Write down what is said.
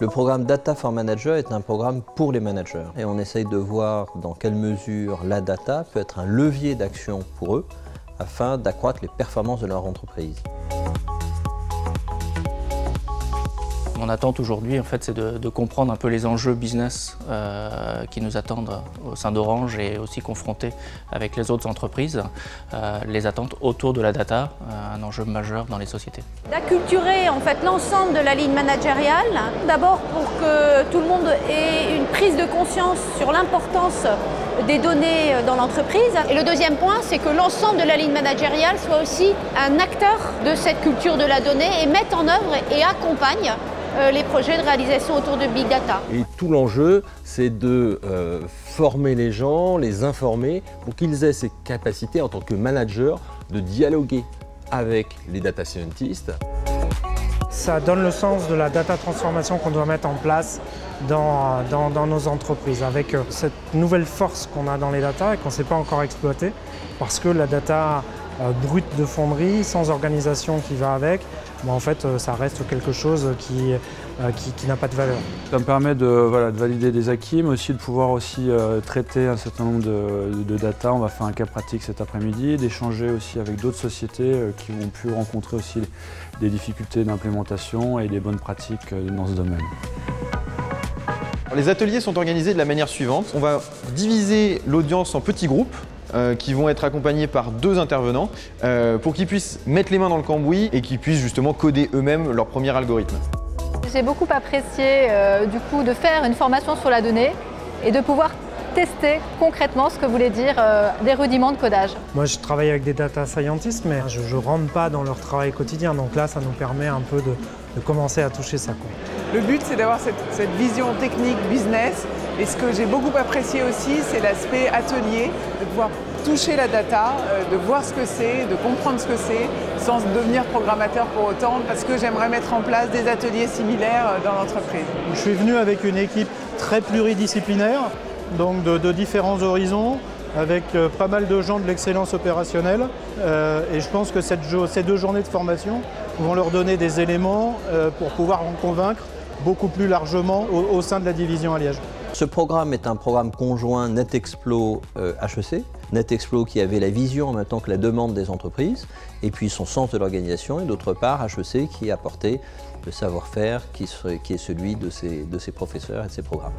Le programme Data for Manager est un programme pour les managers et on essaye de voir dans quelle mesure la data peut être un levier d'action pour eux afin d'accroître les performances de leur entreprise. Mon attente aujourd'hui, en fait, c'est de comprendre un peu les enjeux business qui nous attendent au sein d'Orange et aussi confrontés avec les autres entreprises. Les attentes autour de la data, un enjeu majeur dans les sociétés. D'acculturer en fait l'ensemble de la ligne managériale, d'abord pour que tout le monde ait une prise de conscience sur l'importance des données dans l'entreprise. Et le deuxième point, c'est que l'ensemble de la ligne managériale soit aussi un acteur de cette culture de la donnée et mette en œuvre et accompagne les projets de réalisation autour de Big Data. Et tout l'enjeu, c'est de former les gens, les informer pour qu'ils aient ces capacités en tant que managers de dialoguer avec les data scientists. Ça donne le sens de la data transformation qu'on doit mettre en place dans nos entreprises, avec cette nouvelle force qu'on a dans les data et qu'on ne sait pas encore exploiter, parce que la data brute de fonderie, sans organisation qui va avec, en fait, ça reste quelque chose qui n'a pas de valeur. Ça me permet de valider des acquis, mais aussi de pouvoir aussi traiter un certain nombre de data. On va faire un cas pratique cet après-midi, d'échanger aussi avec d'autres sociétés qui ont pu rencontrer aussi des difficultés d'implémentation et des bonnes pratiques dans ce domaine. Les ateliers sont organisés de la manière suivante. On va diviser l'audience en petits groupes qui vont être accompagnés par 2 intervenants pour qu'ils puissent mettre les mains dans le cambouis et qu'ils puissent justement coder eux-mêmes leur premier algorithme. J'ai beaucoup apprécié du coup de faire une formation sur la donnée et de pouvoir tester concrètement ce que voulait dire des rudiments de codage. Moi, je travaille avec des data scientists, mais je ne rentre pas dans leur travail quotidien. Donc là, ça nous permet un peu de commencer à toucher ça. Le but, c'est d'avoir cette vision technique, business. Et ce que j'ai beaucoup apprécié aussi, c'est l'aspect atelier, de pouvoir toucher la data, de voir ce que c'est, de comprendre ce que c'est, sans devenir programmateur pour autant, parce que j'aimerais mettre en place des ateliers similaires dans l'entreprise. Je suis venu avec une équipe très pluridisciplinaire, donc de différents horizons, avec pas mal de gens de l'excellence opérationnelle. Et je pense que ces 2 journées de formation vont leur donner des éléments pour pouvoir en convaincre beaucoup plus largement au sein de la division à Liège. Ce programme est un programme conjoint NetExplo HEC. NetExplo qui avait la vision en même temps que la demande des entreprises, et puis son sens de l'organisation, et d'autre part HEC qui apportait le savoir-faire qui est celui de ses professeurs et de ses programmes.